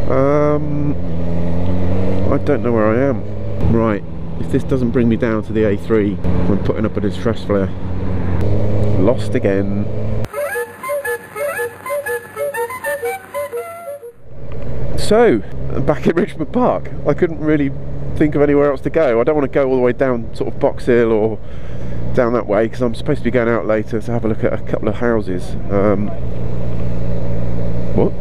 I don't know where I am. Right, if this doesn't bring me down to the A3, I'm putting up a distress flare. Lost again. So, back in Richmond Park. I couldn't really think of anywhere else to go. I don't want to go all the way down sort of Box Hill or down that way, because I'm supposed to be going out later to have a look at a couple of houses. What?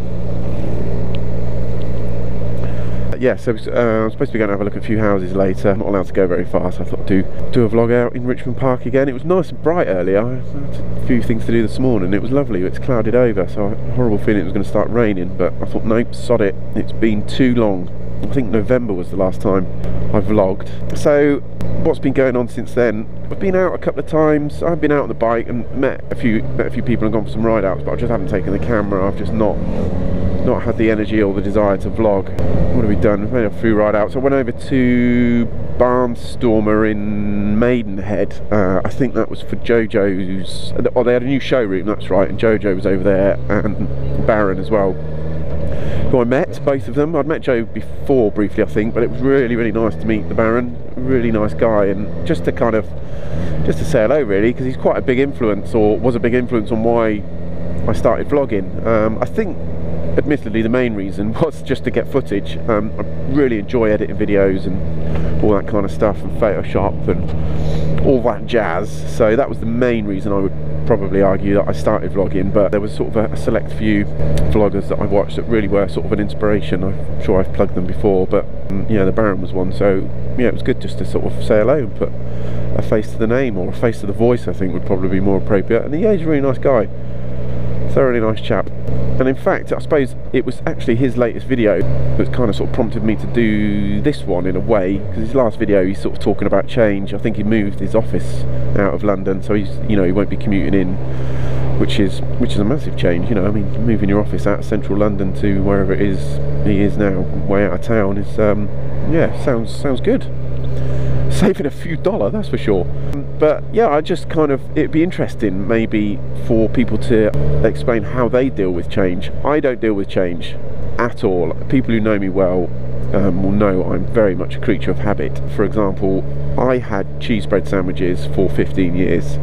Yeah, so I'm supposed to be going to have a look at a few houses later. I'm not allowed to go very far, so I thought I'd do a vlog out in Richmond Park again. It was nice and bright earlier. I had a few things to do this morning. It was lovely. It's clouded over, so I had a horrible feeling it was going to start raining, but I thought, nope, sod it. It's been too long. I think November was the last time I vlogged. So what's been going on since then? I've been out a couple of times. I've been out on the bike and met a few people and gone for some ride outs, but I just haven't taken the camera. I've just not had the energy or the desire to vlog. What have we done? We've made a few ride outs. I went over to Barnstormer in Maidenhead. I think that was for Jojo's. Oh, they had a new showroom, that's right, and Jojo was over there, and Baron as well, who I met, both of them. I'd met Joe before briefly, I think, but it was really, really nice to meet the Baron. Really nice guy, and just to say hello really, because he's quite a big influence, or was a big influence on why I started vlogging. I think admittedly the main reason was just to get footage. I really enjoy editing videos and all that kind of stuff, and Photoshop and all that jazz, so that was the main reason I would probably argue that I started vlogging. But there was sort of a select few vloggers that I watched that really were sort of an inspiration. I'm sure I've plugged them before, but yeah, the Baron was one, so yeah, it was good just to sort of say hello and put a face to the name, or a face to the voice, I think would probably be more appropriate. And yeah, he's a really nice guy, thoroughly nice chap. And in fact, I suppose it was actually his latest video that kind of sort of prompted me to do this one in a way, because his last video he's sort of talking about change. I think he moved his office out of London, so he's, you know, he won't be commuting in, which is a massive change. You know, I mean, moving your office out of central London to wherever it is he is now, way out of town, is yeah, sounds good. Saving a few dollars, that's for sure. But yeah, I just kind of, it'd be interesting maybe for people to explain how they deal with change. I don't deal with change at all. People who know me well will know I'm very much a creature of habit. For example, I had cheese bread sandwiches for 15 years.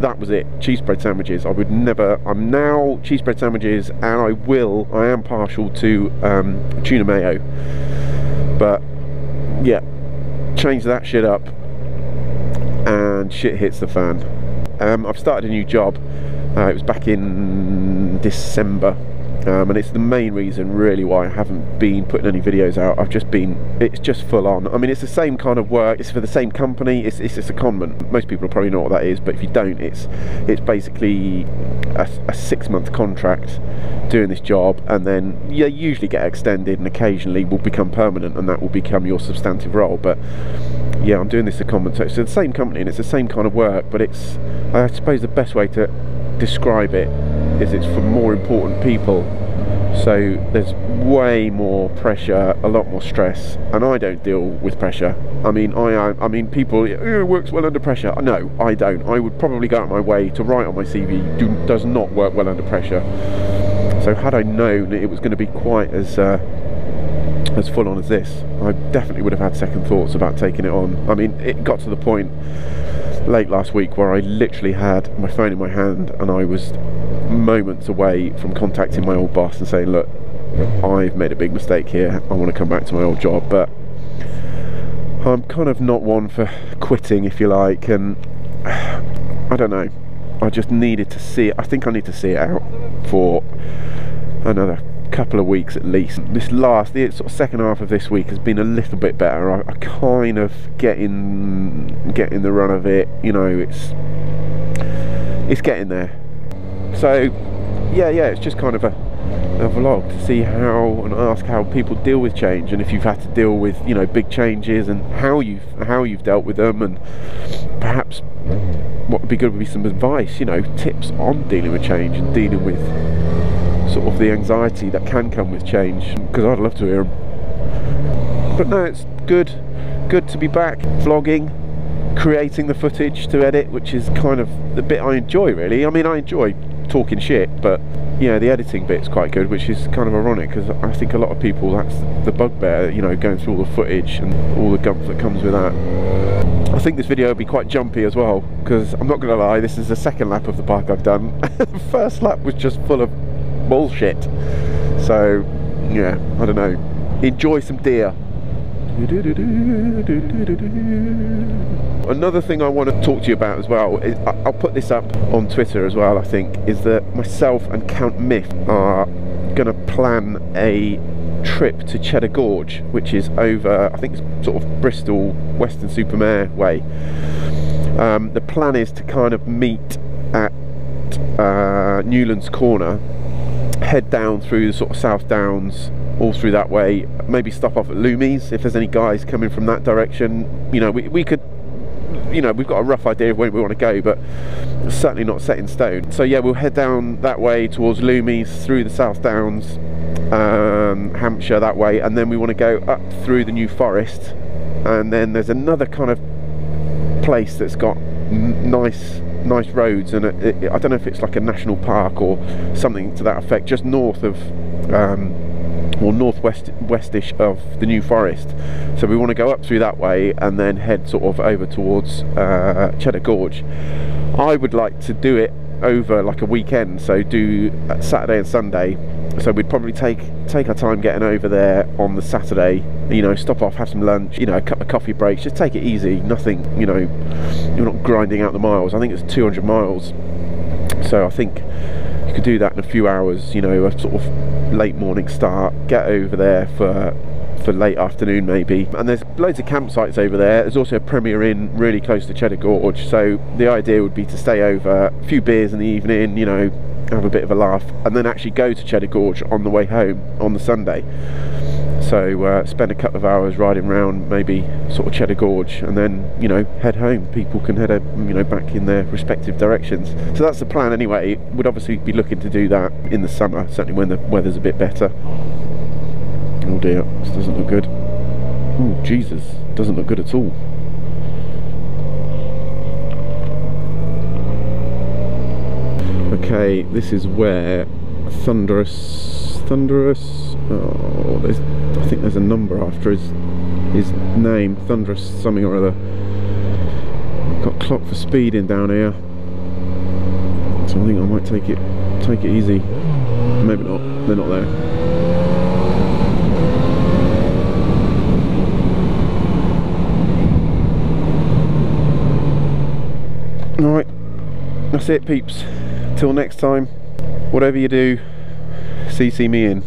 That was it, cheese bread sandwiches. I would never, I'm now cheese bread sandwiches, and I am partial to tuna mayo. But yeah, change that shit up and shit hits the fan. I've started a new job. It was back in December, and it's the main reason really why I haven't been putting any videos out. It's just full on. I mean, it's the same kind of work, it's for the same company, it's a secondment. Most people probably know what that is, but if you don't, it's basically a 6-month contract doing this job, and then you usually get extended and occasionally will become permanent, and that will become your substantive role. But yeah, I'm doing this secondment, so it's the same company and it's the same kind of work, but it's, I suppose the best way to describe it is it's for more important people. So there's way more pressure, a lot more stress, and I don't deal with pressure. I mean, I mean, people, it works well under pressure. No, I don't. I would probably go out of my way to write on my CV, does not work well under pressure. So had I known it was going to be quite as full on as this, I definitely would have had second thoughts about taking it on. I mean, it got to the point late last week where I literally had my phone in my hand and I was moments away from contacting my old boss and saying, look, I've made a big mistake here, I want to come back to my old job. But I'm kind of not one for quitting, if you like, and I don't know, I just needed to see it. I think I need to see it out for another couple of weeks at least. The sort of second half of this week has been a little bit better. I kind of getting the run of it, you know, it's getting there. So yeah, it's just kind of a vlog to see how, and ask how people deal with change, and if you've had to deal with, you know, big changes, and how you've dealt with them, and perhaps what would be good would be some advice, you know, tips on dealing with change and dealing with sort of the anxiety that can come with change, because I'd love to hear them. But no, it's good to be back vlogging, creating the footage to edit, which is kind of the bit I enjoy really. I mean, I enjoy talking shit, but yeah, the editing bit's quite good, which is kind of ironic because I think a lot of people, that's the bugbear, you know, going through all the footage and all the gumph that comes with that. I think this video will be quite jumpy as well, because I'm not going to lie, this is the second lap of the park I've done. The first lap was just full of bullshit. So, yeah, I don't know. Enjoy some deer. Another thing I want to talk to you about as well is, I'll put this up on Twitter as well, I think, is that myself and Count Myth are going to plan a trip to Cheddar Gorge, which is over, I think it's sort of Bristol, Weston-super-Mare way. The plan is to kind of meet at Newlands Corner, head down through the sort of South Downs, all through that way, maybe stop off at Loomies if there's any guys coming from that direction. You know, we could, you know, we've got a rough idea of where we want to go, but it's certainly not set in stone. So yeah, we'll head down that way towards Loomies, through the South Downs, Hampshire that way, and then we want to go up through the New Forest, and then there's another kind of place that's got nice roads, and I don't know if it's like a national park or something to that effect, just north of or northwestish of the New Forest. So we want to go up through that way and then head sort of over towards Cheddar Gorge. I would like to do it over like a weekend, so do Saturday and Sunday. So we'd probably take our time getting over there on the Saturday, you know, stop off, have some lunch, you know, a couple of coffee breaks, just take it easy, nothing, you know, you're not grinding out the miles. I think it's 200 miles, so I think you could do that in a few hours, you know, a sort of late morning start, get over there for late afternoon maybe. And there's loads of campsites over there. There's also a Premier Inn really close to Cheddar Gorge, so the idea would be to stay over, a few beers in the evening, you know, have a bit of a laugh, and then actually go to Cheddar Gorge on the way home on the Sunday. So spend a couple of hours riding around maybe sort of Cheddar Gorge, and then, you know, head home. People can head, you know, back in their respective directions. So that's the plan anyway. Would obviously be looking to do that in the summer, certainly when the weather's a bit better. Oh dear, this doesn't look good. Oh Jesus, doesn't look good at all. Okay, this is where Thunderous, oh, I think there's a number after his name, Thunderous something or other. Got clock for speeding down here, so I think I might take it easy. Maybe not, they're not there. Alright, that's it peeps. Till next time, whatever you do, CC me in.